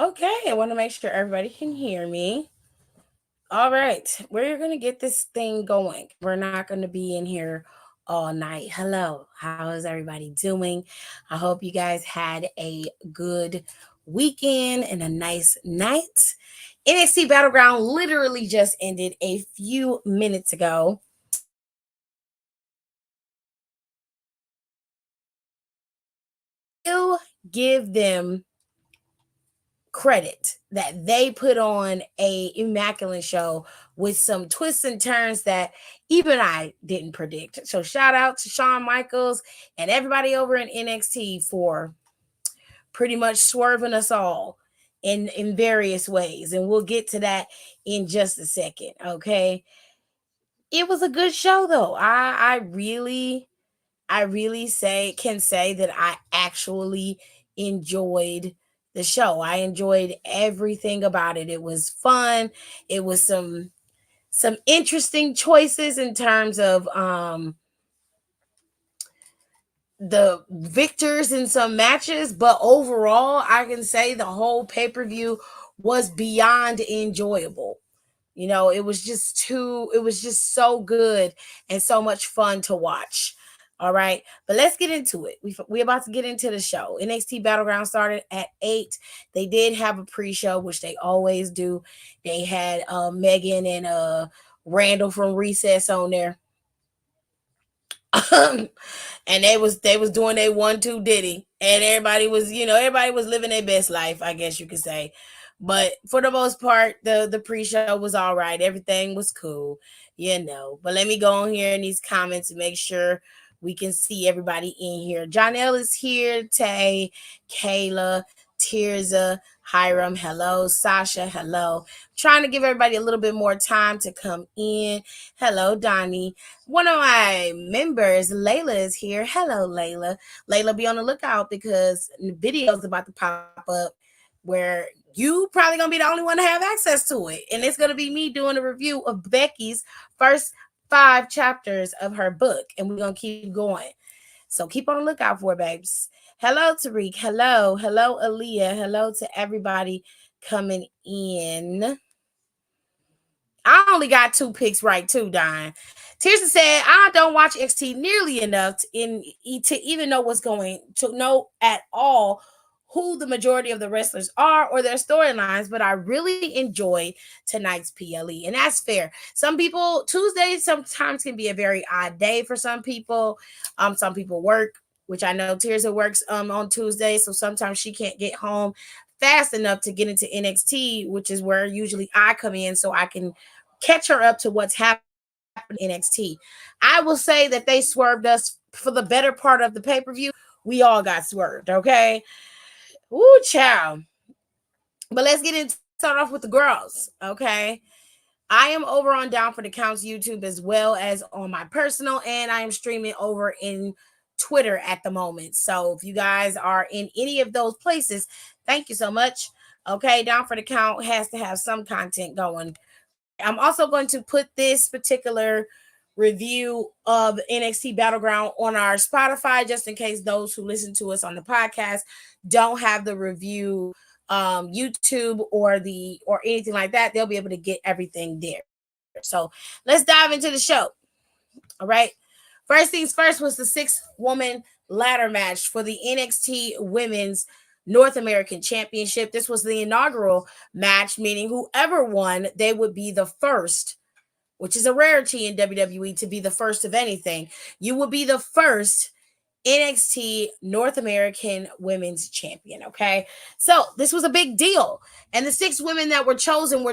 Okay, I want to make sure everybody can hear me. All right, we're going to get this thing going. We're not going to be in here all night. Hello, how is everybody doing? I hope you guys had a good weekend and a nice night. NXT Battleground literally just ended a few minutes ago. Still give them credit that they put on a immaculate show with some twists and turns that even I didn't predict. So shout out to Shawn Michaels and everybody over in NXT for pretty much swerving us all in various ways, and we'll get to that in just a second. Okay, it was a good show though. I really say that I actually enjoyed the show. I enjoyed everything about it. It was fun. It was some interesting choices in terms of the victors in some matches, but overall, I can say the whole pay-per-view was beyond enjoyable. It was just so good and so much fun to watch. All right, but let's get into it. We're about to get into the show. NXT Battleground started at 8. They did have a pre-show, which they always do. They had Megan and Randall from Recess on there. And they was doing a 1-2 Diddy, and everybody was living their best life, I guess you could say. But for the most part, the pre-show was all right. Everything was cool. But let me go on here in these comments and make sure we can see everybody in here. Jonelle is here. Tay, Kayla, Tirza, Hiram, hello. Sasha, hello. Trying to give everybody a little bit more time to come in. Hello, Donnie. One of my members, Layla, is here. Hello, Layla. Layla, be on the lookout because videos about to pop up where you probably gonna be the only one to have access to it, and it's gonna be me doing a review of Becky's first 5 chapters of her book, and we're gonna keep going. So keep on the lookout for it, babes. Hello, Tariq. Hello, Aaliyah. Hello to everybody coming in. I only got 2 picks right too, Don. Tirsa said, I don't watch XT nearly enough to even know what's going to know at all who the majority of the wrestlers are or their storylines, but I really enjoyed tonight's PLE. And that's fair. Some people, Tuesdays sometimes can be a very odd day for some people. Some people work, which I know Tirsa works on Tuesday, so sometimes she can't get home fast enough to get into NXT, which is where usually I come in so I can catch her up to what's happening in NXT. I will say that they swerved us for the better part of the pay-per-view. We all got swerved, okay? Ooh, child. But let's start off with the girls, okay? I am over on Down for the Counts YouTube as well as on my personal, and I am streaming over in Twitter at the moment. So if you guys are in any of those places, thank you so much. Okay, Down for the Count has to have some content going. I'm also going to put this particular review of NXT Battleground on our Spotify, just in case those who listen to us on the podcast don't have the review YouTube or anything like that. They'll be able to get everything there. So let's dive into the show. All right. First things first was the 6-woman ladder match for the NXT Women's North American Championship. This was the inaugural match, meaning whoever won, they would be the first, which is a rarity in WWE to be the first of anything. You would be the first NXT North American Women's Champion. Okay. So this was a big deal. And the 6 women that were chosen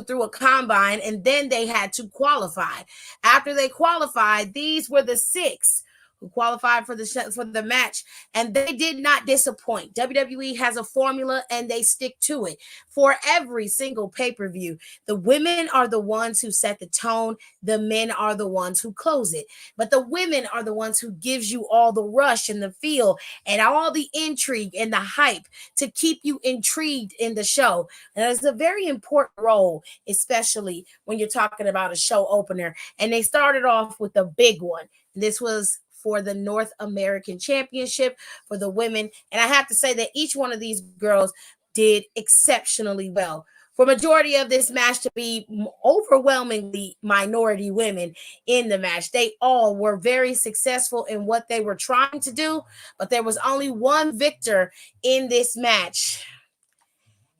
through a combine, and then they had to qualify. After they qualified, these were the 6 who qualified for the match, and they did not disappoint. WWE has a formula and they stick to it for every single pay-per-view. The women are the ones who set the tone, the men are the ones who close it, but the women are the ones who gives you all the rush and the feel and all the intrigue and the hype to keep you intrigued in the show. And it's a very important role, especially when you're talking about a show opener. And they started off with a big one. This was for the North American Championship for the women. And I have to say that each one of these girls did exceptionally well. For majority of this match to be overwhelmingly minority women in the match, they all were very successful in what they were trying to do, but there was only one victor in this match.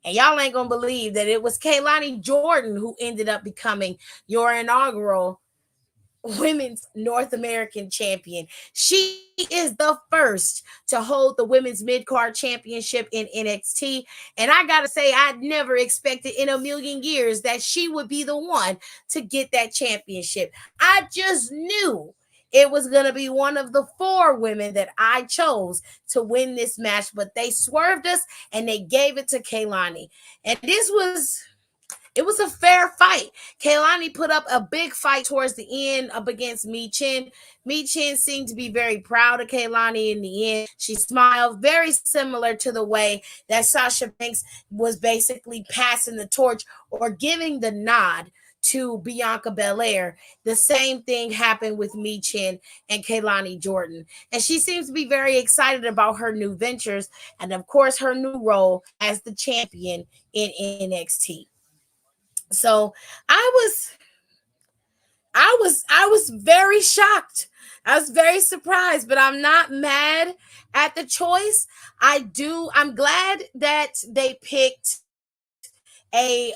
And y'all ain't gonna believe that it was Kaylani Jordan who ended up becoming your inaugural women's North American champion. She is the first to hold the women's mid card championship in NXT. And I got to say, I never expected in a million years that she would be the one to get that championship. I just knew it was going to be one of the four women that I chose to win this match, but they swerved us and they gave it to Kaylani. And this was it was a fair fight. Kaylani put up a big fight towards the end up against Mi Chin. Mi Chin seemed to be very proud of Kaylani in the end. She smiled, very similar to the way that Sasha Banks was basically passing the torch or giving the nod to Bianca Belair. The same thing happened with Mi Chin and Kaylani Jordan. And she seems to be very excited about her new ventures and, of course, her new role as the champion in NXT. So I was I was very shocked. I was very surprised, but I'm not mad at the choice. I'm glad that they picked a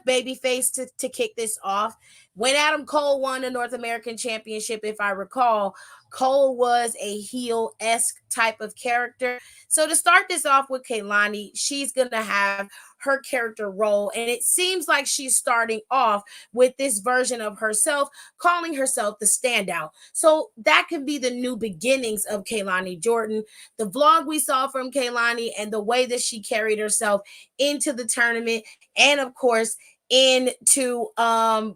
baby face to kick this off. When Adam Cole won the North American Championship, if I recall, Cole was a heel-esque type of character. So to start this off with Kaylani, she's gonna have her character role, and it seems like she's starting off with this version of herself, calling herself the standout. So that could be the new beginnings of Kaylani Jordan. The vlog we saw from Kaylani and the way that she carried herself into the tournament, and of course into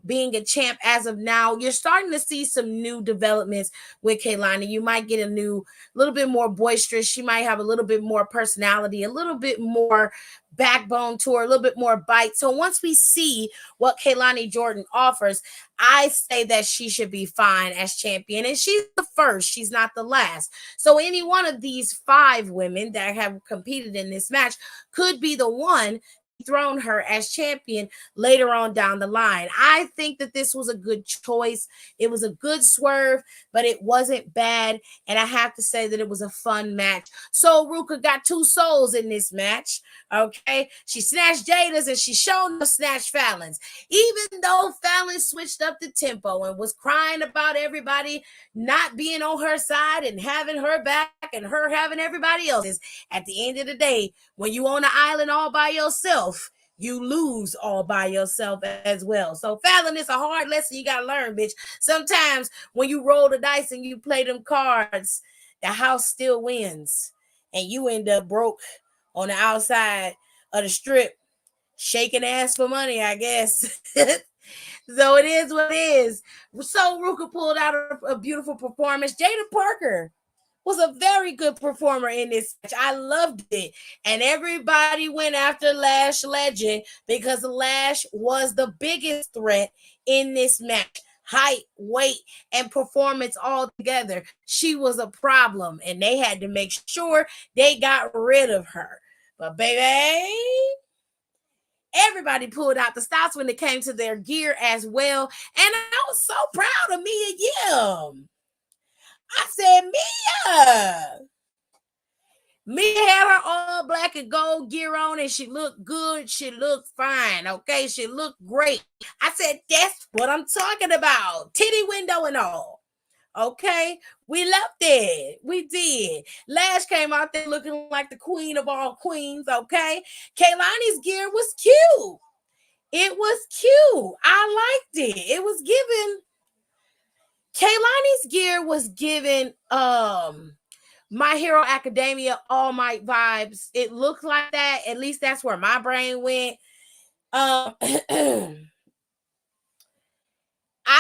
being a champ as of now, you're starting to see some new developments with Kaylani. You might get a little bit more boisterous. She might have a little bit more personality, a little bit more backbone to her, a little bit more bite. So once we see what Kaylani Jordan offers, I say that she should be fine as champion. And she's the first, she's not the last. So any one of these five women that have competed in this match could be the one thrown her as champion later on down the line. I think that this was a good choice. It was a good swerve, but it wasn't bad. And I have to say that it was a fun match. So Ruka got two souls in this match. Okay. She snatched Jada's and she showed no snatch Fallon's. Even though Fallon switched up the tempo and was crying about everybody not being on her side and having her back and her having everybody else's, at the end of the day, when you on the island all by yourself, you lose all by yourself as well. So Fallon, is a hard lesson you gotta learn, bitch. Sometimes when you roll the dice and you play them cards, the house still wins, and you end up broke on the outside of the strip, shaking ass for money, I guess. So it is what it is. So Ruka pulled out a beautiful performance. Jada Parker was a very good performer in this match. I loved it. And everybody went after Lash Legend because Lash was the biggest threat in this match. Height, weight, and performance all together. She was a problem, and they had to make sure they got rid of her. But baby, everybody pulled out the stops when it came to their gear as well. And I was so proud of Mia Yim. I said, Mia. Mia had her all black and gold gear on and she looked good. She looked fine. Okay. She looked great. I said, that's what I'm talking about. Titty window and all. Okay. We loved it. We did. Lash came out there looking like the queen of all queens. Okay. Kaylani's gear was cute. It was cute. I liked it. It was given. Kaylani's gear was given My Hero Academia All Might vibes. It looked like that. At least that's where my brain went. I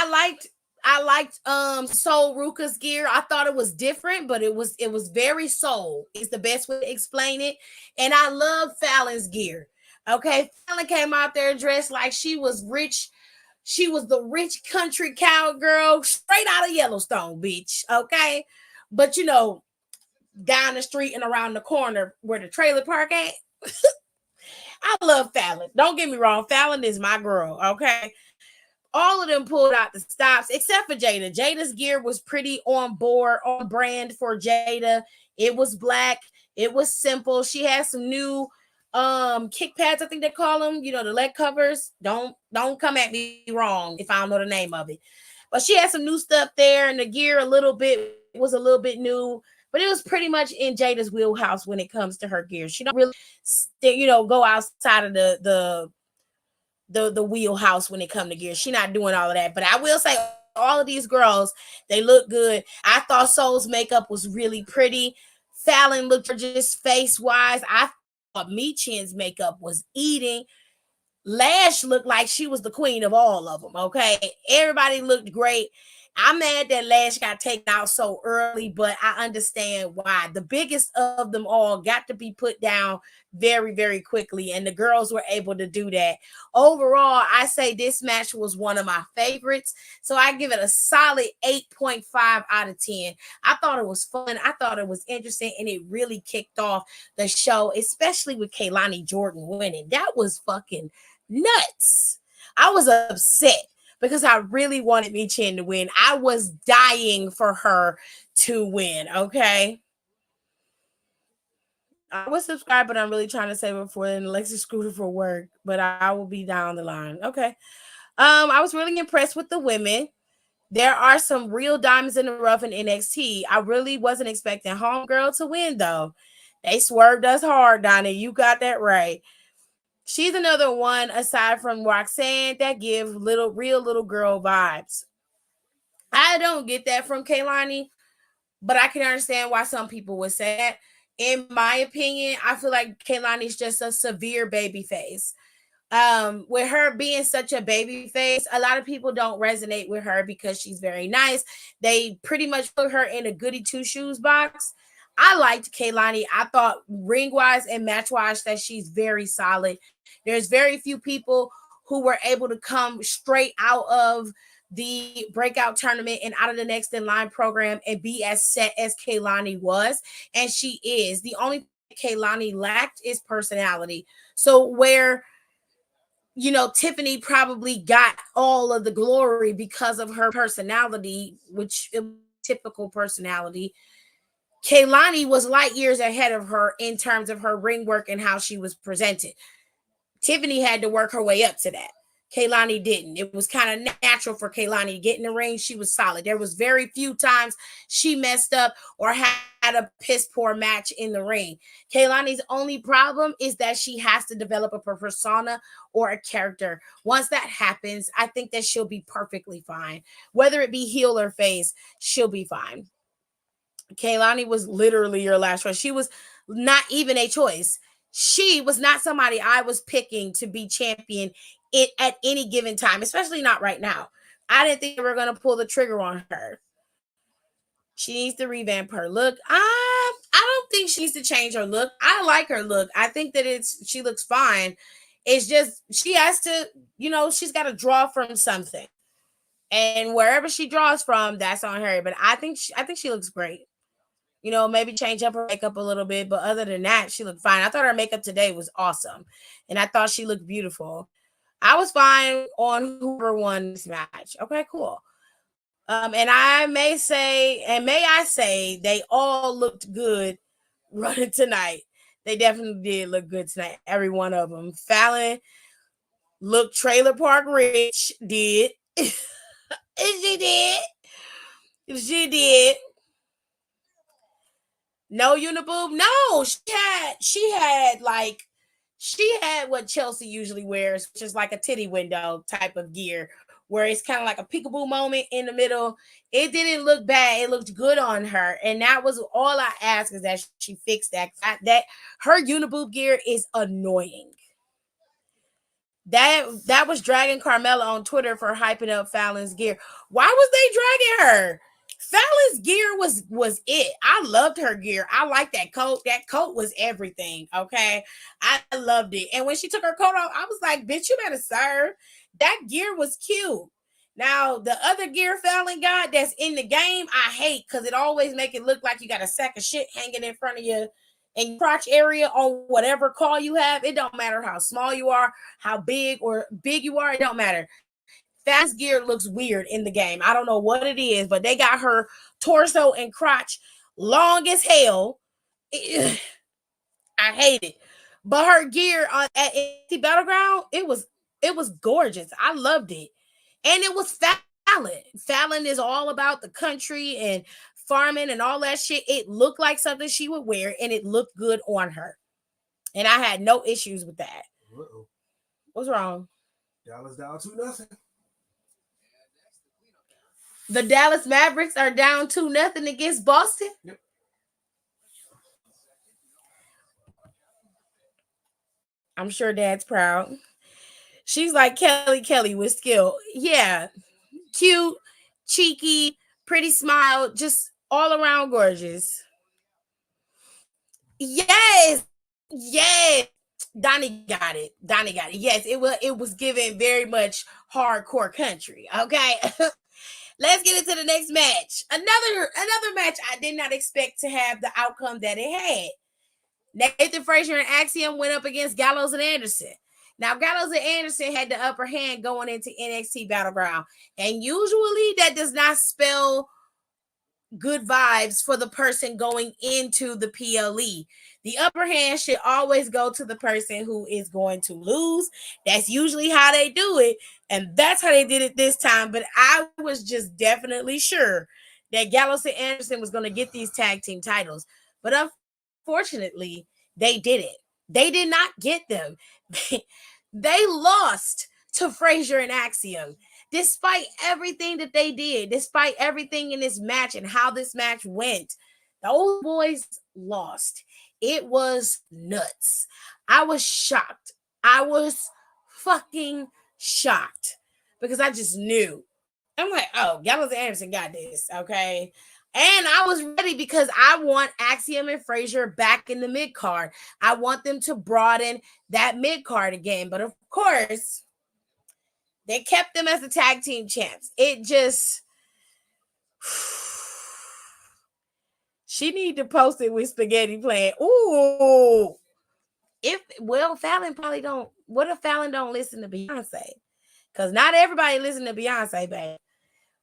liked Soul Ruka's gear. I thought it was different, but it was very soul. It's the best way to explain it. And I love Fallon's gear. Okay, Fallon came out there dressed like she was rich. She was the rich country cowgirl straight out of Yellowstone, bitch. Okay, but down the street and around the corner where the trailer park at. I love Fallon. Don't get me wrong. Fallon is my girl. Okay. All of them pulled out the stops except for Jada. Jada's gear was pretty on board, on brand for Jada. It was black. It was simple. She had some new kick pads, I think they call them, the leg covers. Don't come at me wrong if I don't know the name of it. But she had some new stuff there, and the gear a little bit was a little bit new, but it was pretty much in Jada's wheelhouse when it comes to her gear. She don't really go outside of the wheelhouse when it come to gear. She not doing all of that. But I will say all of these girls, they look good. I thought Soul's makeup was really pretty. Fallon looked gorgeous face wise. I thought Michin's makeup was eating. Lash looked like she was the queen of all of them. Okay. Everybody looked great. I'm mad that Lash got taken out so early, but I understand why. The biggest of them all got to be put down very, very quickly, and the girls were able to do that. Overall, I say this match was one of my favorites, so I give it a solid 8.5 out of 10. I thought it was fun. I thought it was interesting, and it really kicked off the show, especially with Kaylani Jordan winning. That was fucking nuts. I was upset because I really wanted Michin to win. I was dying for her to win, okay? I was subscribed, but I'm really trying to save it for an Alexa scooter for work, but I will be down the line. Okay. I was really impressed with the women. There are some real diamonds in the rough in NXT. I really wasn't expecting Homegirl to win, though. They swerved us hard, Donnie. You got that right. She's another one aside from Roxanne that give real little girl vibes. I don't get that from Kaylani, but I can understand why some people would say that. In my opinion, I feel like Kaylani's just a severe baby face. With her being such a baby face, a lot of people don't resonate with her because she's very nice. They pretty much put her in a goody two shoes box. I liked Kaylani. I thought ring wise and match wise that she's very solid. There's very few people who were able to come straight out of the breakout tournament and out of the next in line program and be as set as Kaylani was. And she is. The only thing Kaylani lacked is personality. So where Tiffany probably got all of the glory because of her personality, which is typical personality. Kaylani was light years ahead of her in terms of her ring work and how she was presented. Tiffany had to work her way up to that. Kaylani didn't. It was kind of natural for Kaylani to get in the ring. She was solid. There was very few times she messed up or had a piss poor match in the ring. Kaylani's only problem is that she has to develop a persona or a character. Once that happens, I think that she'll be perfectly fine. Whether it be heel or face, she'll be fine. Kaylani was literally your last choice. She was not even a choice. She was not somebody I was picking to be champion at any given time, especially not right now. I didn't think they were going to pull the trigger on her. She needs to revamp her look. I don't think she needs to change her look. I like her look. I think that she looks fine. It's just she has to, she's got to draw from something. And wherever she draws from, that's on her. But I think she looks great. Maybe change up her makeup a little bit, but other than that, she looked fine. I thought her makeup today was awesome, and I thought she looked beautiful. I was fine on whoever won this match. Okay, cool. And may I say, they all looked good running tonight. They definitely did look good tonight. Every one of them. Fallon looked trailer park rich. Did. She did. She did. No uniboob. No, she had what Chelsea usually wears, which is like a titty window type of gear, where it's kind of like a peekaboo moment in the middle. It didn't look bad. It looked good on her, and that was all I asked, is that she fixed that. That her uniboob gear is annoying. That was dragging Carmella on Twitter for hyping up Fallon's gear. Why was they dragging her? Fallon's gear was it. I loved her gear. I like that coat. That coat was everything. Okay. I loved it. And when she took her coat off, I was like, bitch, you better serve. That gear was cute. Now, the other gear Fallon got that's in the game, I hate because it always make it look like you got a sack of shit hanging in front of you in your crotch area on whatever car you have. It don't matter how small you are, how big you are. It don't matter. Fallon's gear looks weird in the game. I don't know what it is, but they got her torso and crotch long as hell. I hate it. But her gear at NXT Battleground, it was gorgeous. I loved it. And it was Fallon. Fallon is all about the country and farming and all that shit. It looked like something she would wear and it looked good on her. And I had no issues with that. Uh-oh. What's wrong? Dallas down 2-0. The Dallas Mavericks are down 2-0 against Boston. Yep. I'm sure Dad's proud. She's like Kelly with skill. Yeah, cute, cheeky, pretty smile, just all around gorgeous. Yes, yes. Donnie got it. Donnie got it. Yes, it was given very much hardcore country. Okay. Let's get into the next match. Another match I did not expect to have the outcome that it had. Nathan Frazier and Axiom went up against Gallows and Anderson. Now, Gallows and Anderson had the upper hand going into NXT Battleground. And usually that does not spell good vibes for the person going into the PLE. The upper hand should always go to the person who is going to lose. That's usually how they do it. And that's how they did it this time. But I was just definitely sure that Gallows and Anderson was going to get these tag team titles. But unfortunately, they didn't. They did not get them. They lost to Frazier and Axiom. Despite everything that they did, despite everything in this match and how this match went, the old boys lost. It was nuts. I was shocked. I was fucking shocked because I just knew. I'm like, oh, Gallows and Anderson got this, okay? And I was ready because I want Axiom and Frazier back in the mid card. I want them to broaden that mid card again. But of course, they kept them as the tag team champs. It just she need to post it with spaghetti playing. Ooh. Fallon probably don't. What if Fallon don't listen to Beyonce? Because not everybody listen to Beyonce, babe.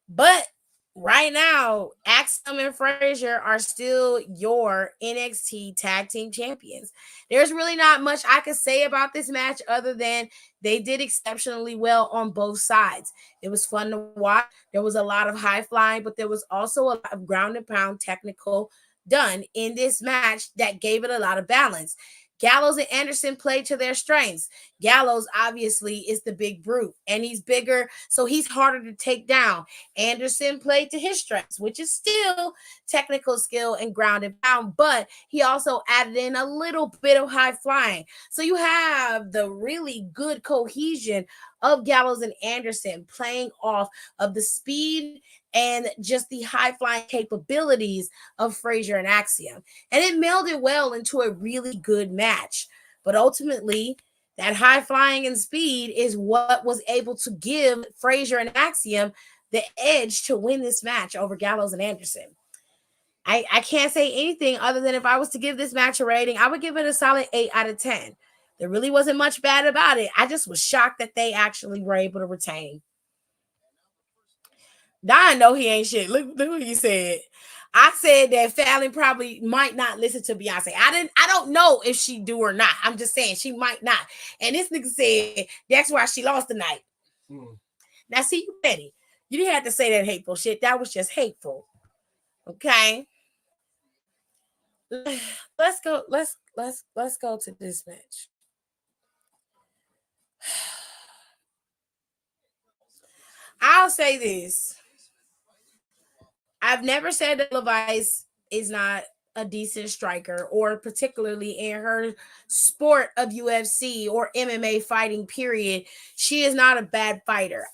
But right now, Axiom and Frazier are still your NXT tag team champions. There's really not much I could say about this match other than they did exceptionally well on both sides. It was fun to watch. There was a lot of high flying, but there was also a lot of ground and pound technical done in this match that gave it a lot of balance. Gallows and Anderson played to their strengths. Gallows obviously is the big brute and he's bigger, so he's harder to take down. Anderson played to his strengths, which is still technical skill and ground and pound, but he also added in a little bit of high flying. So you have the really good cohesion of Gallows and Anderson playing off of the speed and just the high flying capabilities of Frazier and Axiom. And it melded well into a really good match. But ultimately, that high flying and speed is what was able to give Frazier and Axiom the edge to win this match over Gallows and Anderson. I can't say anything other than if I was to give this match a rating, I would give it a solid 8 out of 10. There really wasn't much bad about it. I just was shocked that they actually were able to retain. Don know he ain't shit. Look what he said. I said that Fallon probably might not listen to Beyonce. I don't know if she do or not. I'm just saying she might not. And this nigga said that's why she lost tonight. Now see, you petty. You didn't have to say that hateful shit. That was just hateful. Okay. Let's go. Let's go to this match. I'll say this. I've never said that Levice is not a decent striker, or particularly in her sport of UFC or MMA fighting, period. She is not a bad fighter.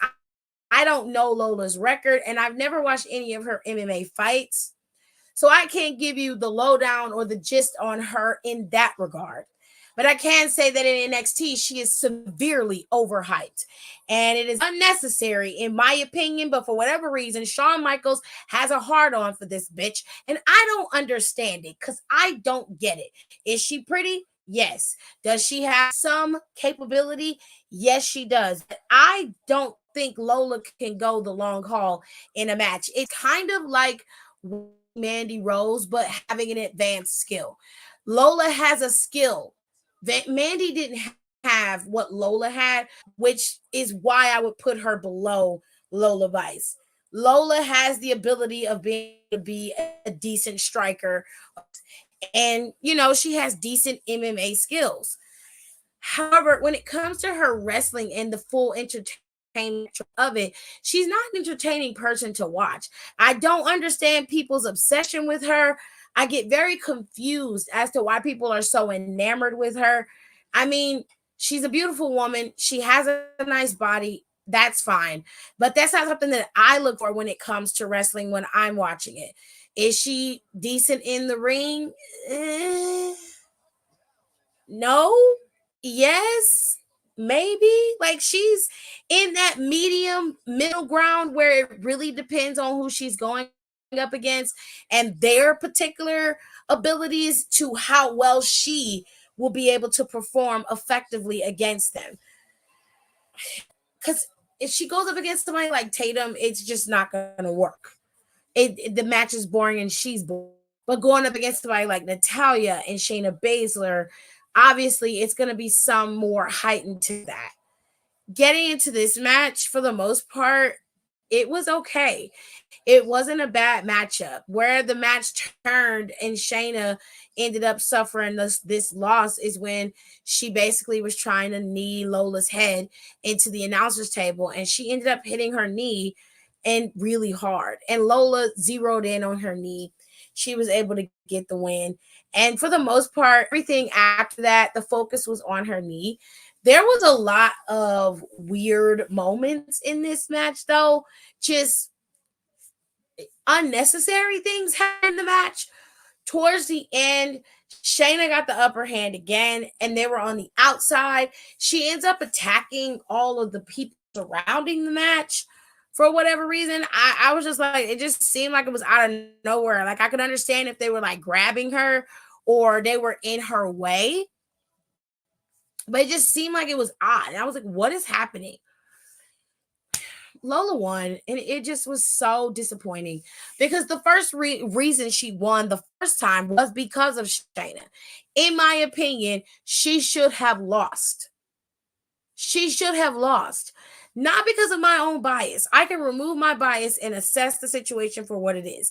I don't know Lola's record, and I've never watched any of her MMA fights. So I can't give you the lowdown or the gist on her in that regard. But I can say that in NXT, she is severely overhyped. And it is unnecessary, in my opinion. But for whatever reason, Shawn Michaels has a hard on for this bitch. And I don't understand it because I don't get it. Is she pretty? Yes. Does she have some capability? Yes, she does. But I don't think Lola can go the long haul in a match. It's kind of like Mandy Rose, but having an advanced skill. Lola has a skill that Mandy didn't have what Lola had, which is why I would put her below Lola Vice. Lola has the ability of being able to be a decent striker, and she has decent MMA skills. However, when it comes to her wrestling and the full entertainment of it, she's not an entertaining person to watch. I don't understand people's obsession with her. I get very confused as to why people are so enamored with her. I mean, she's a beautiful woman. She has a nice body. That's fine. But that's not something that I look for when it comes to wrestling when I'm watching it. Is she decent in the ring? No. Yes, maybe. Like, she's in that medium middle ground where it really depends on who she's going up against and their particular abilities to how well she will be able to perform effectively against them. Because if she goes up against somebody like Tatum, it's just not going to work. The match is boring and she's boring. But going up against somebody like Natalia and Shayna Baszler, obviously it's going to be some more heightened to that. Getting into this match, for the most part, it was okay. It wasn't a bad matchup. Where the match turned and Shayna ended up suffering this loss is when she basically was trying to knee Lola's head into the announcer's table, and she ended up hitting her knee and really hard. And Lola zeroed in on her knee. She was able to get the win. And for the most part, everything after that, the focus was on her knee. There was a lot of weird moments in this match, though. Just unnecessary things happened in the match. Towards the end, Shayna got the upper hand again, and they were on the outside. She ends up attacking all of the people surrounding the match for whatever reason. I was just like, it just seemed like it was out of nowhere. Like, I could understand if they were like grabbing her or they were in her way, but it just seemed like it was odd. And I was like, what is happening? Lola won, and it just was so disappointing because the first reason she won the first time was because of Shayna. In my opinion, she should have lost. She should have lost. Not because of my own bias. I can remove my bias and assess the situation for what it is.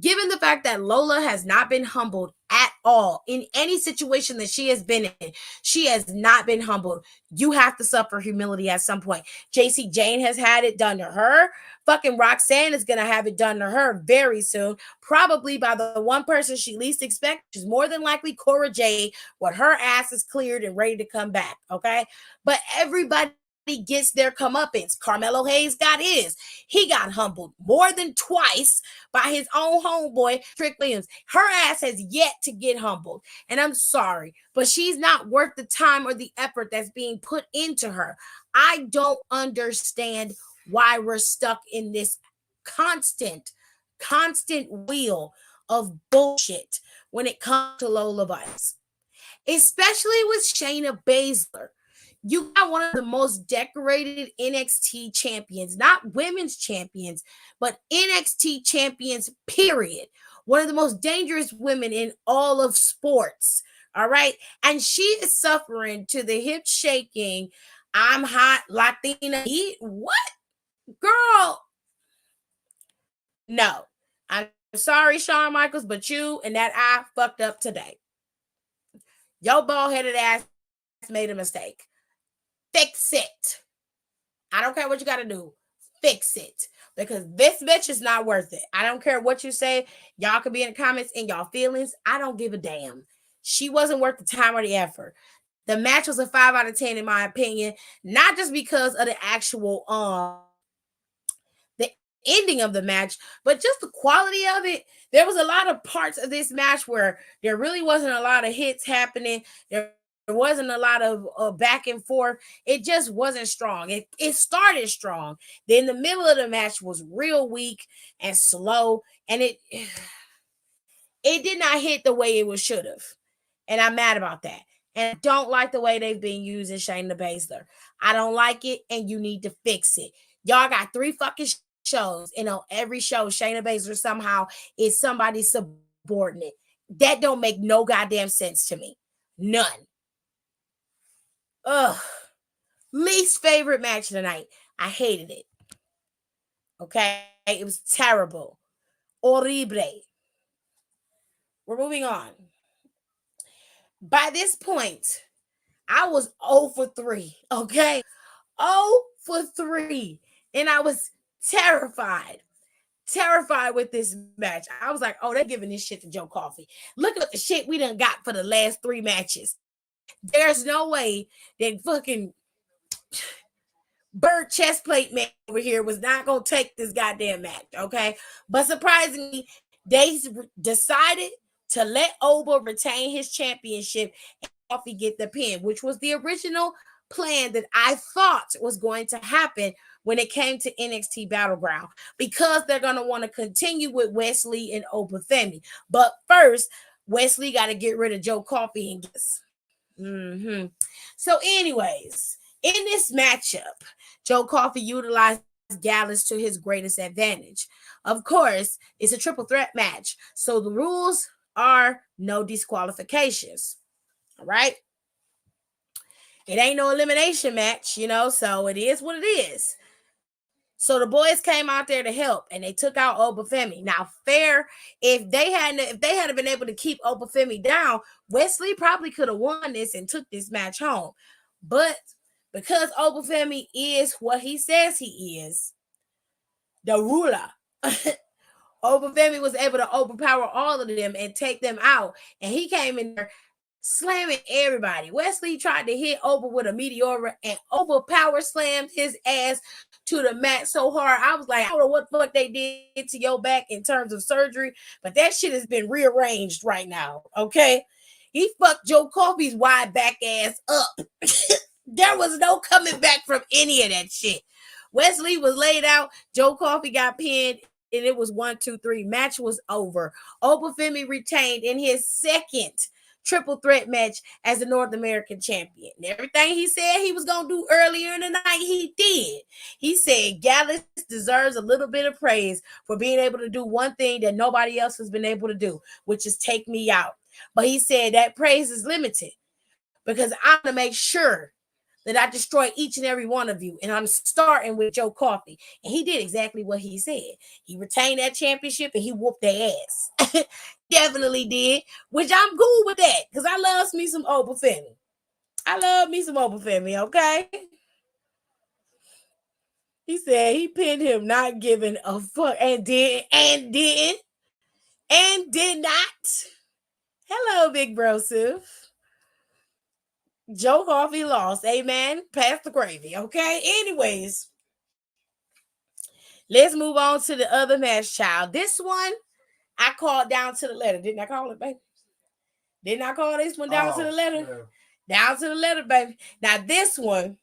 Given the fact that Lola has not been humbled at all in any situation that she has been in, she has not been humbled. You have to suffer humility at some point. JC Jane has had it done to her. Fucking Roxanne is going to have it done to her very soon, probably by the one person she least expects, which is more than likely Cora Jade, when her ass is cleared and ready to come back, okay? But everybody gets their comeuppance. Carmelo Hayes got his. He got humbled more than twice by his own homeboy, Trick Williams. Her ass has yet to get humbled. And I'm sorry, but she's not worth the time or the effort that's being put into her. I don't understand why we're stuck in this constant, constant wheel of bullshit when it comes to Lola Vice, especially with Shayna Baszler. You got one of the most decorated NXT champions, not women's champions, but NXT champions, period. One of the most dangerous women in all of sports. All right. And she is suffering to the hip shaking, I'm hot Latina heat. What? Girl, no. I'm sorry, Shawn Michaels, but you and that eye fucked up today. Your bald headed ass made a mistake. Fix it. I don't care what you got to do. Fix it. Because this bitch is not worth it. I don't care what you say. Y'all can be in the comments in y'all feelings. I don't give a damn. She wasn't worth the time or the effort. The match was a 5 out of 10 in my opinion, not just because of the actual ending of the match, but just the quality of it. There was a lot of parts of this match where there really wasn't a lot of hits happening. There wasn't a lot of back and forth. It just wasn't strong. It started strong. Then the middle of the match was real weak and slow, and it did not hit the way it was should have. And I'm mad about that. And I don't like the way they've been using Shayna Baszler. I don't like it, and you need to fix it. Y'all got 3 fucking shows, and on every show, Shayna Baszler somehow is somebody's subordinate. That don't make no goddamn sense to me. None. Ugh. Least favorite match tonight. I hated it. Okay, it was terrible. Horrible. We're moving on. By this point, I was 0 for 3. Okay, 0 for 3, and I was terrified. Terrified with this match. I was like, oh, they're giving this shit to Joe Coffey. Look at the shit we done got for the last 3 matches. There's no way that fucking bird chest plate man over here was not gonna take this goddamn match, okay? But surprisingly, they decided to let Oba retain his championship and Coffee get the pin, which was the original plan that I thought was going to happen when it came to NXT Battleground, because they're gonna want to continue with Wesley and Oba Femi. But first, Wesley got to get rid of Joe Coffey and get. So, anyways, in this matchup, Joe Coffey utilized Gallus to his greatest advantage. Of course, it's a triple threat match, so the rules are no disqualifications. All right. It ain't no elimination match, so it is what it is. So the boys came out there to help, and they took out Oba Femi. Now, fair, if they hadn't been able to keep Oba Femi down, Wesley probably could have won this and took this match home. But because Oba Femi is what he says he is, the ruler, Oba Femi was able to overpower all of them and take them out. And he came in there slamming everybody. Wesley tried to hit Oba with a meteora, and Oba power slammed his ass to the mat so hard. I was like, I don't know what the fuck they did to your back in terms of surgery, but that shit has been rearranged right now, okay? He fucked Joe Coffey's wide back ass up. There was no coming back from any of that shit. Wesley was laid out. Joe Coffey got pinned, and it was 1-2-3. Match was over. Oba Femi retained in his second triple threat match as the North American champion. And everything he said he was going to do earlier in the night, he did. He said Gallus deserves a little bit of praise for being able to do one thing that nobody else has been able to do, which is take me out. But he said that praise is limited because I'm going to make sure that I destroy each and every one of you. And I'm starting with Joe Coffey. And he did exactly what he said. He retained that championship and he whooped their ass. Definitely did, which I'm cool with that because I love me some Oba Femi. I love me some Oba Femi, okay? He said he pinned him not giving a fuck and did not. Hello, Big Bro Sif. Joe Coffey lost. Amen. Pass the gravy. Okay. Anyways, let's move on to the other match, child. This one I called down to the letter. Didn't I call it, baby? Didn't I call this one down to the letter? Yeah. Down to the letter, baby. Now, this one,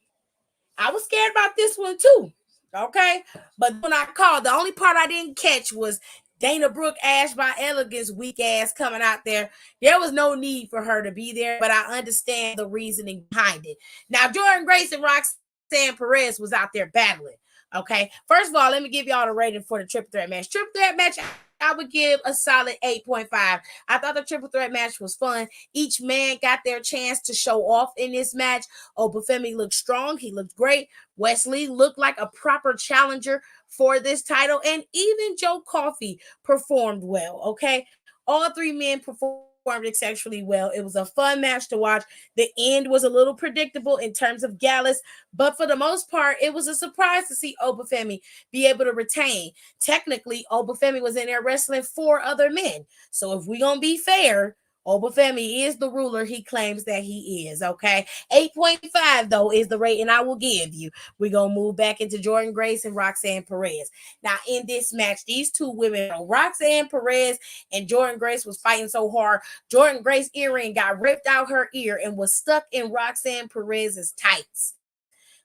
I was scared about this one too. Okay. But when I called, the only part I didn't catch was Dana Brooke Ash by Elegance weak ass coming out there. There was no need for her to be there, but I understand the reasoning behind it. Now, Jordan Grace and Roxanne Perez was out there battling. Okay. First of all, let me give y'all the rating for the triple threat match. Triple threat match, I would give a solid 8.5. I thought the triple threat match was fun. Each man got their chance to show off in this match. Oba Femi looked strong. He looked great. Wesley looked like a proper challenger for this title. And even Joe Coffey performed well, okay? All 3 men performed exceptionally well. It was a fun match to watch. The end was a little predictable in terms of Gallus, but for the most part, it was a surprise to see Oba Femi be able to retain. Technically, Oba Femi was in there wrestling 4 other men. So if we're going to be fair, Obafemi is the ruler he claims that he is, okay? 8.5, though, is the rating I will give you. We're going to move back into Jordan Grace and Roxanne Perez. Now, in this match, these two women, Roxanne Perez and Jordan Grace, was fighting so hard. Jordan Grace's earring got ripped out her ear and was stuck in Roxanne Perez's tights.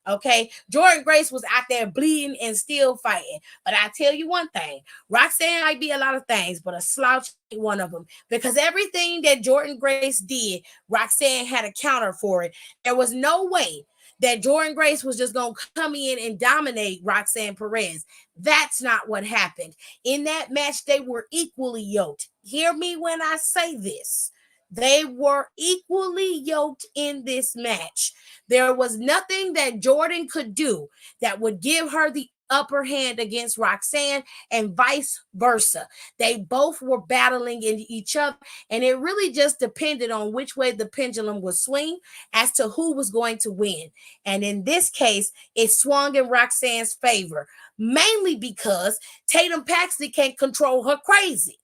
Okay, Jordan Grace was out there bleeding and still fighting. But I tell you one thing, Roxanne might be a lot of things, but a slouch ain't one of them. Because everything that Jordan Grace did, Roxanne had a counter for it. There was no way that Jordan Grace was just going to come in and dominate Roxanne Perez. That's not what happened. In that match, they were equally yoked. Hear me when I say this. They were equally yoked in this match. There was nothing that Jordan could do that would give her the upper hand against Roxanne, and vice versa. They both were battling in each other, and it really just depended on which way the pendulum would swing as to who was going to win. And in this case, it swung in Roxanne's favor, mainly because Tatum Paxley can't control her crazy.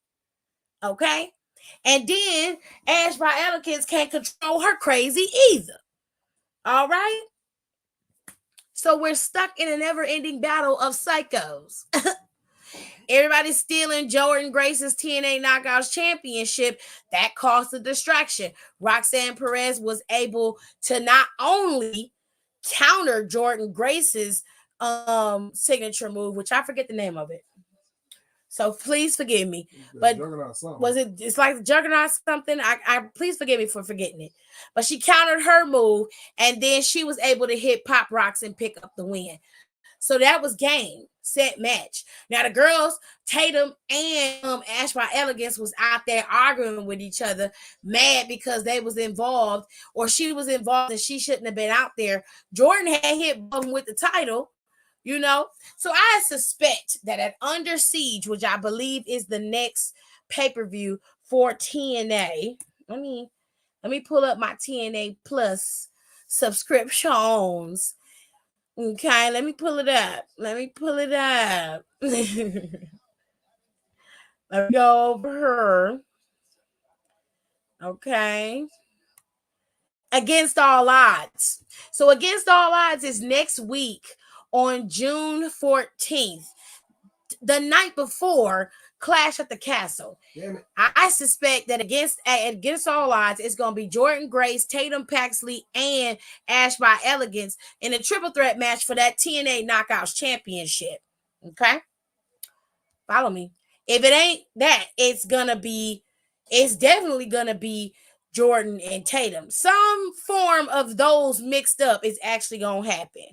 Okay? And then Ash by Elegance can't control her crazy either. All right? So we're stuck in a never-ending battle of psychos. Everybody's stealing Jordan Grace's TNA Knockouts Championship. That caused a distraction. Roxanne Perez was able to not only counter Jordan Grace's signature move, which I forget the name of it. So please forgive me. But was it? It's like the Juggernaut something. I please forgive me for forgetting it. But she countered her move, and then she was able to hit Pop Rocks and pick up the win. So that was game, set, match. Now the girls, Tatum and Ash by Elegance, was out there arguing with each other, mad because they was involved, or she was involved and she shouldn't have been out there. Jordan had hit them with the title. You know, so I suspect that at Under Siege, which I believe is the next pay-per-view for TNA, let me pull up my TNA Plus subscriptions. Okay, let me pull it up. Let me go over her. Okay. Against All Odds. So Against All Odds is next week on June 14th, the night before Clash at the Castle. I suspect that against All Odds, it's going to be Jordan Grace, Tatum Paxley, and Ash by Elegance in a triple threat match for that TNA Knockouts Championship. Okay? Follow me. If it ain't that, it's definitely going to be Jordan and Tatum. Some form of those mixed up is actually going to happen.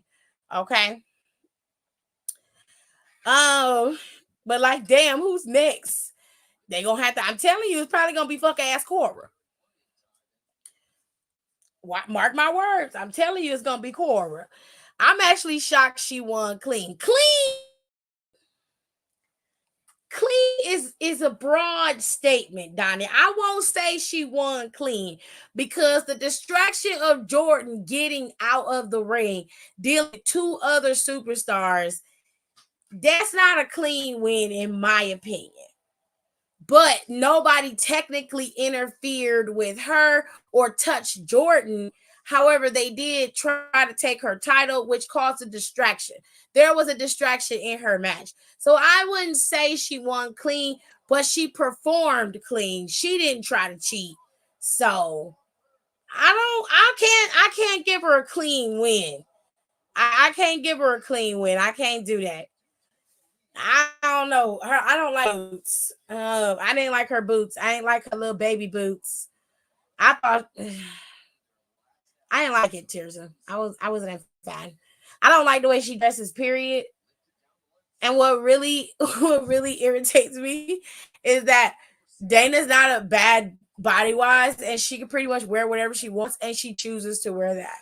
Okay? But like, damn, who's next? They gonna have to. I'm telling you, it's probably gonna be fuck ass Cora. Mark my words. I'm telling you, it's gonna be Cora. I'm actually shocked she won clean. Clean is a broad statement, Donnie. I won't say she won clean because the distraction of Jordan getting out of the ring, dealing with two other superstars, that's not a clean win in my opinion. But nobody technically interfered with her or touched Jordan. However, they did try to take her title, which caused a distraction. There was a distraction in her match. So I wouldn't say she won clean, but she performed clean. She didn't try to cheat. So I can't give her a clean win. I can't give her a clean win. I can't do that. I don't know. I don't like boots. I didn't like her boots. I didn't like her little baby boots. I thought I didn't like it, Tirza. I wasn't a fan. I don't like the way she dresses, period. And what really irritates me is that Dana's not a bad body wise, and she can pretty much wear whatever she wants, and she chooses to wear that.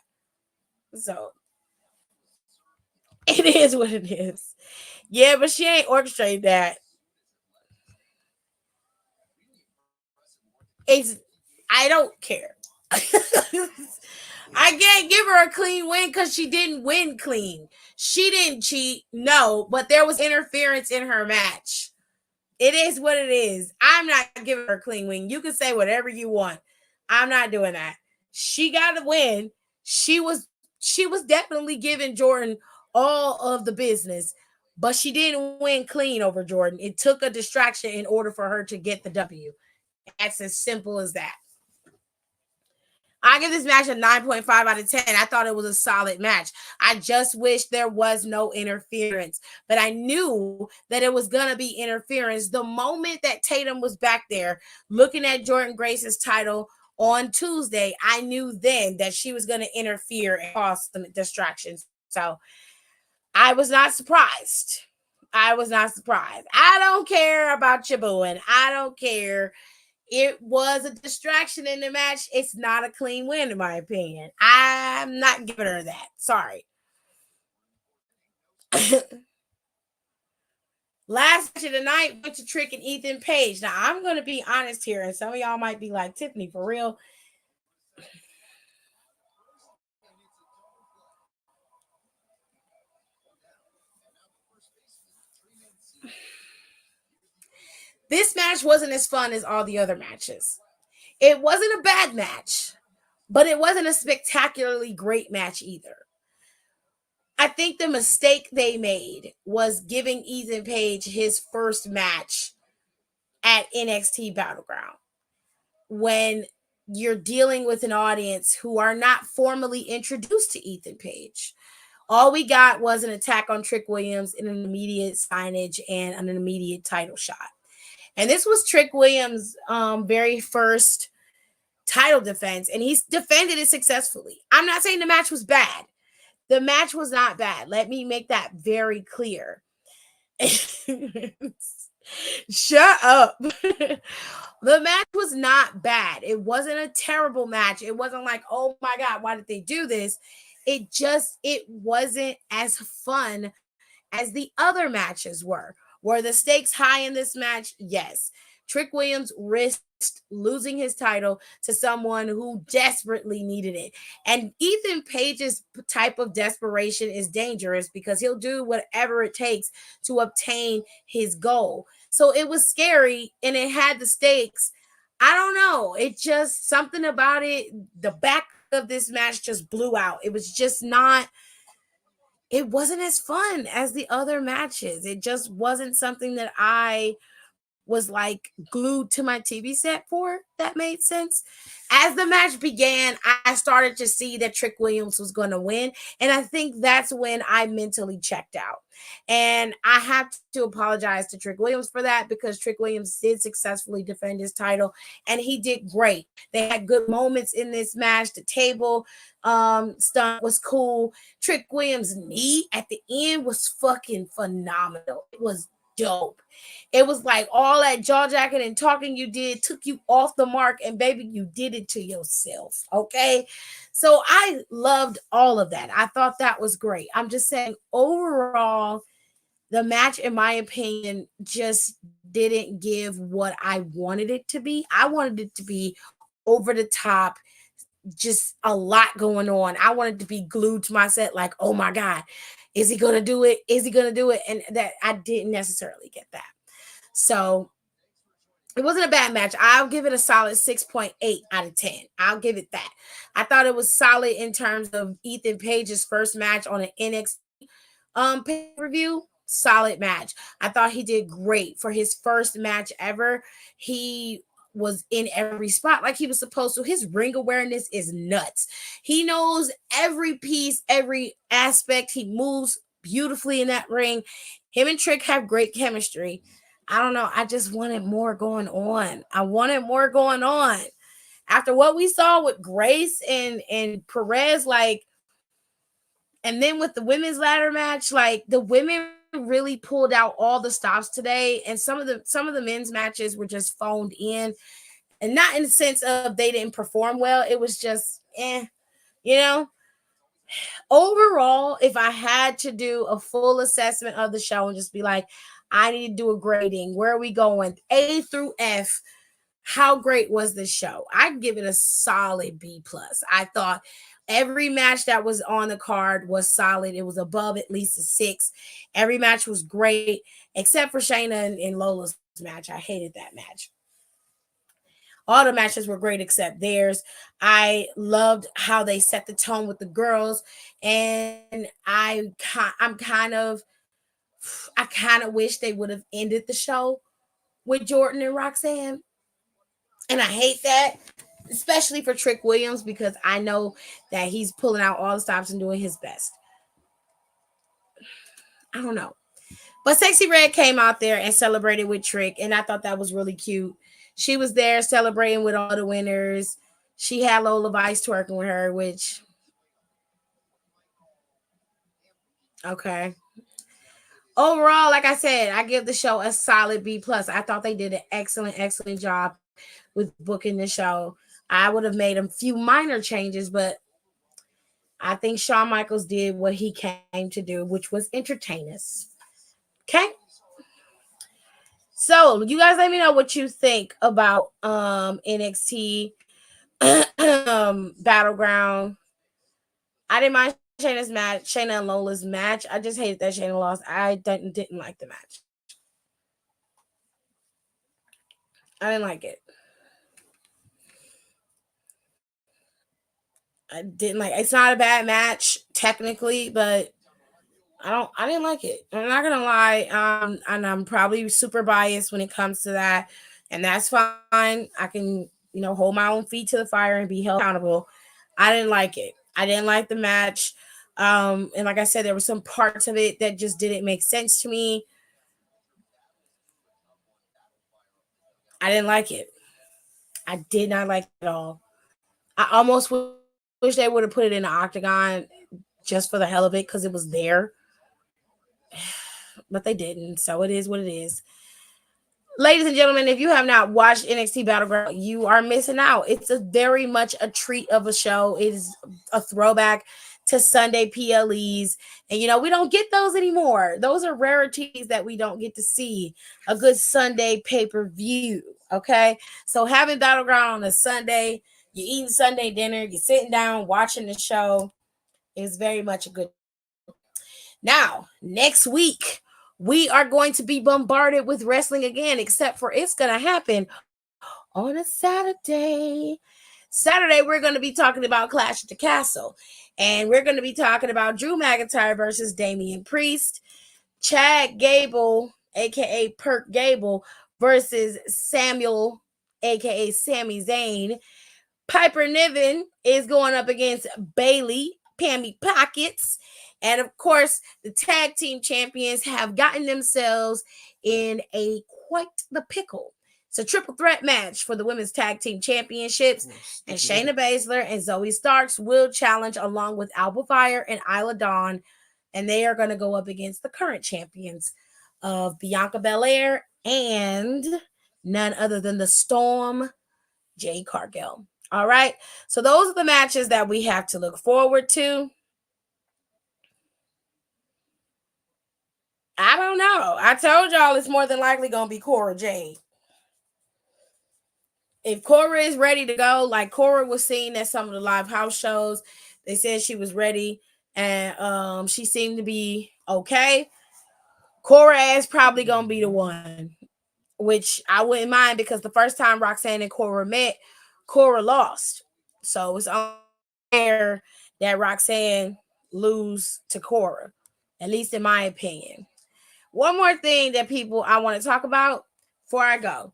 So it is what it is. Yeah, but she ain't orchestrated that. It's I don't care. I can't give her a clean win because she didn't win clean. She didn't cheat, no, but there was interference in her match. It is what it is. I'm not giving her a clean win. You can say whatever you want. I'm not doing that. She got to win. She was definitely giving Jordan all of the business, but she didn't win clean over Jordan. It took a distraction in order for her to get the W. And that's as simple as that. I give this match a 9.5 out of 10. I thought it was a solid match. I just wish there was no interference, but I knew that it was going to be interference. The moment that Tatum was back there looking at Jordan Grace's title on Tuesday, I knew then that she was going to interfere and cause some distractions. So I was not surprised. I was not surprised. I don't care about your booing. I don't care. It was a distraction in the match. It's not a clean win, in my opinion. I'm not giving her that. Sorry. Last match of the night went to Trick and Ethan Page. Now, I'm going to be honest here, and some of y'all might be like, Tiffany, for real? This match wasn't as fun as all the other matches. It wasn't a bad match, but it wasn't a spectacularly great match either. I think the mistake they made was giving Ethan Page his first match at NXT Battleground when you're dealing with an audience who are not formally introduced to Ethan Page. All we got was an attack on Trick Williams in an immediate signage and an immediate title shot. And this was Trick Williams' very first title defense, and he's defended it successfully. I'm not saying the match was bad. The match was not bad. Let me make that very clear. Shut up. The match was not bad. It wasn't a terrible match. It wasn't like, oh my God, why did they do this? It wasn't as fun as the other matches were. Were the stakes high in this match? Yes. Trick Williams risked losing his title to someone who desperately needed it. And Ethan Page's type of desperation is dangerous because he'll do whatever it takes to obtain his goal. So it was scary and it had the stakes. I don't know. It just something about it. The back of this match just blew out. It was just not it wasn't as fun as the other matches. It just wasn't something that I was like glued to my TV set for. That made sense. As the match began, I started to see that Trick Williams was going to win. And I think that's when I mentally checked out. And I have to apologize to Trick Williams for that because Trick Williams did successfully defend his title and he did great. They had good moments in this match. The table stunt was cool. Trick Williams' knee at the end was fucking phenomenal. It was dope. It was like all that jaw jacking and talking you did took you off the mark, and baby, you did it to yourself. Okay. So I loved all of that. I thought that was great. I'm just saying, overall, the match, in my opinion, just didn't give what I wanted it to be. I wanted it to be over the top, just a lot going on. I wanted to be glued to my set, like, oh my God, is he gonna do it? Is he gonna do it? And that I didn't necessarily get that. So it wasn't a bad match. I'll give it a solid 6.8 out of 10. I'll give it that. I thought it was solid in terms of Ethan Page's first match on an NXT pay-per-view. Solid match. I thought he did great for his first match ever. He was in every spot like he was supposed to. His ring awareness is nuts. He knows every piece, every aspect. He moves beautifully in that ring. Him and Trick have great chemistry. I don't know. I just wanted more going on. I wanted more going on. After what we saw with Grace and Perez, like, and then with the women's ladder match, like the women really pulled out all the stops today, and some of the men's matches were just phoned in, and not in the sense of they didn't perform well. It was just, you know. Overall, if I had to do a full assessment of the show and just be like, I need to do a grading. Where are we going? A through F. How great was this show? I'd give it a solid B plus. I thought every match that was on the card was solid. It was above at least a 6. Every match was great, except for Shayna and Lola's match. I hated that match. All the matches were great except theirs. I loved how they set the tone with the girls, and I'm kind of I kind of wish they would have ended the show with Jordan and Roxanne, and I hate that, especially for Trick Williams because I know that he's pulling out all the stops and doing his best. I don't know. But Sexy Red came out there and celebrated with Trick, and I thought that was really cute. She was there celebrating with all the winners. She had Lola Vice twerking with her, which okay. Overall, like I said, I give the show a solid B plus. I thought they did an excellent job with booking the show. I would have made a few minor changes, but I think Shawn Michaels did what he came to do, which was entertain us. Okay. So you guys let me know what you think about NXT Battleground. I didn't mind Shayna's match, Shayna and Lola's match. I just hated that Shayna lost. I didn't like the match. I didn't like it. I didn't like. It's not a bad match technically, but I didn't like it. I'm not gonna lie. And I'm probably super biased when it comes to that, and that's fine. I can hold my own feet to the fire and be held accountable. I didn't like it. I didn't like the match. And like I said, there were some parts of it that just didn't make sense to me. I didn't like it. I did not like it at all. I almost wish they would have put it in the octagon just for the hell of it because it was there, but they didn't. So it is what it is. Ladies and gentlemen, if you have not watched NXT Battleground, you are missing out. It's a very much a treat of a show. It is a throwback to Sunday PLEs. And we don't get those anymore. Those are rarities that we don't get to see. A good Sunday pay-per-view. Okay. So having Battleground on a Sunday, you're eating Sunday dinner, you're sitting down watching the show is very much a good deal. Now, next week, we are going to be bombarded with wrestling again, except for it's going to happen on a Saturday. Saturday, we're going to be talking about Clash at the Castle. And we're going to be talking about Drew McIntyre versus Damian Priest, Chad Gable, a.k.a. Perk Gable, versus Samuel, a.k.a. Sami Zayn. Piper Niven is going up against Bailey, Pammy Pockets. And of course, the tag team champions have gotten themselves in a quite the pickle. It's a triple threat match for the women's tag team championships. And Shayna Baszler and Zoe Starks will challenge along with Alba Fire and Isla Dawn. And they are going to go up against the current champions of Bianca Belair and none other than the Storm, Jade Cargill. All right. So those are the matches that we have to look forward to. I don't know. I told y'all it's more than likely going to be Cora Jade. If Cora is ready to go, like Cora was seen at some of the live house shows, they said she was ready and she seemed to be okay. Cora is probably going to be the one, which I wouldn't mind because the first time Roxanne and Cora met, Cora lost. So it's only fair that Roxanne lose to Cora, at least in my opinion. One more thing that I want to talk about before I go.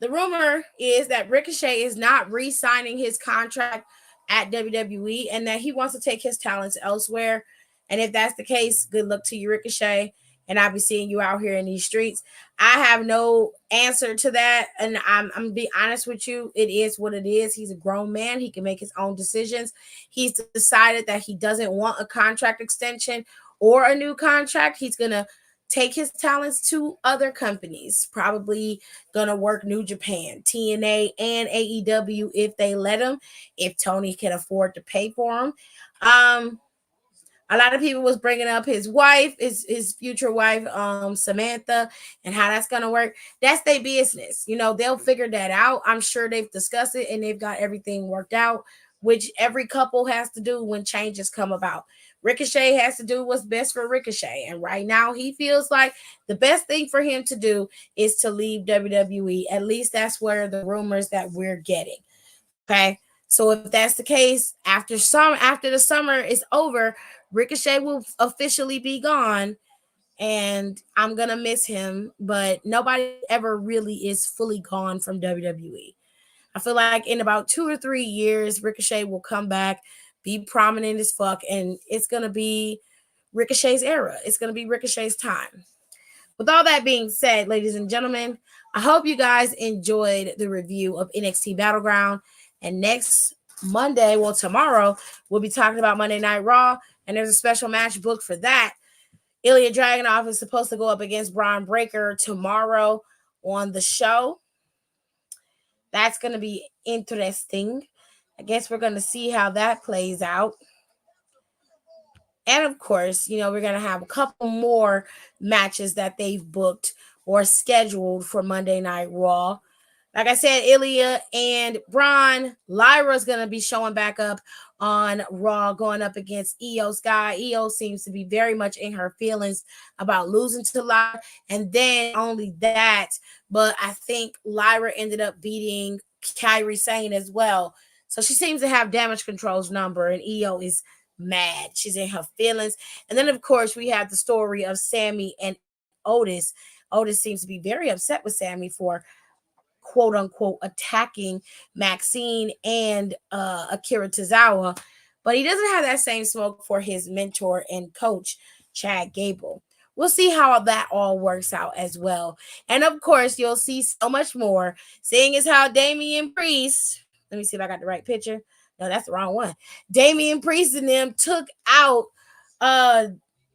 The rumor is that Ricochet is not re-signing his contract at WWE and that he wants to take his talents elsewhere. And if that's the case, good luck to you, Ricochet. And I'll be seeing you out here in these streets. I have no answer to that. And I'm going to be honest with you. It is what it is. He's a grown man. He can make his own decisions. He's decided that he doesn't want a contract extension or a new contract. He's going to take his talents to other companies, probably gonna work New Japan, TNA, and AEW if they let him, if Tony can afford to pay for him. A lot of people was bringing up his wife, his future wife, Samantha, and how that's gonna work. That's their business. They'll figure that out. I'm sure they've discussed it and they've got everything worked out. which every couple has to do when changes come about. Ricochet has to do what's best for Ricochet. And right now, he feels like the best thing for him to do is to leave WWE. At least that's where the rumors that we're getting. Okay. So if that's the case, after the summer is over, Ricochet will officially be gone, and I'm gonna miss him. But nobody ever really is fully gone from WWE. I feel like in about 2 or 3 years, Ricochet will come back, be prominent as fuck, and it's gonna be Ricochet's era. It's gonna be Ricochet's time. With all that being said, ladies and gentlemen, I hope you guys enjoyed the review of NXT Battleground. And next Monday, well, tomorrow, we'll be talking about Monday Night Raw. And there's a special match booked for that. Ilya Dragunov is supposed to go up against Braun Breaker tomorrow on the show. That's going to be interesting. I guess we're going to see how that plays out. And of course, we're going to have a couple more matches that they've booked or scheduled for Monday Night Raw. Like I said, Ilya and Braun, Lyra's going to be showing back up on Raw, going up against Io Sky. Io seems to be very much in her feelings about losing to Lyra. And then only that, but I think Lyra ended up beating Kairi Sane as well. So she seems to have Damage Control's number, and Io is mad. She's in her feelings. And then, of course, we have the story of Sammy and Otis. Otis seems to be very upset with Sammy for quote unquote attacking Maxine and Akira Tozawa, but he doesn't have that same smoke for his mentor and coach, Chad Gable. We'll see how that all works out as well. And of course, you'll see so much more, seeing as how Damian Priest, let me see if I got the right picture. No, that's the wrong one. Damian Priest and them took out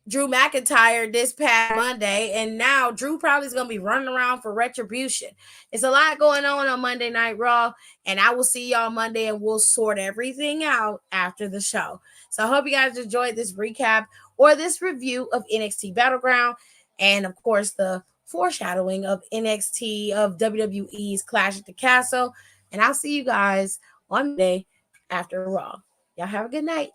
Drew McIntyre this past Monday, and now Drew probably is going to be running around for retribution. It's a lot going on Monday Night Raw, and I will see y'all Monday, and we'll sort everything out after the show. So I hope you guys enjoyed this recap or this review of NXT Battleground, and of course the foreshadowing of WWE's Clash at the Castle. And I'll see you guys on Monday after Raw. Y'all have a good night.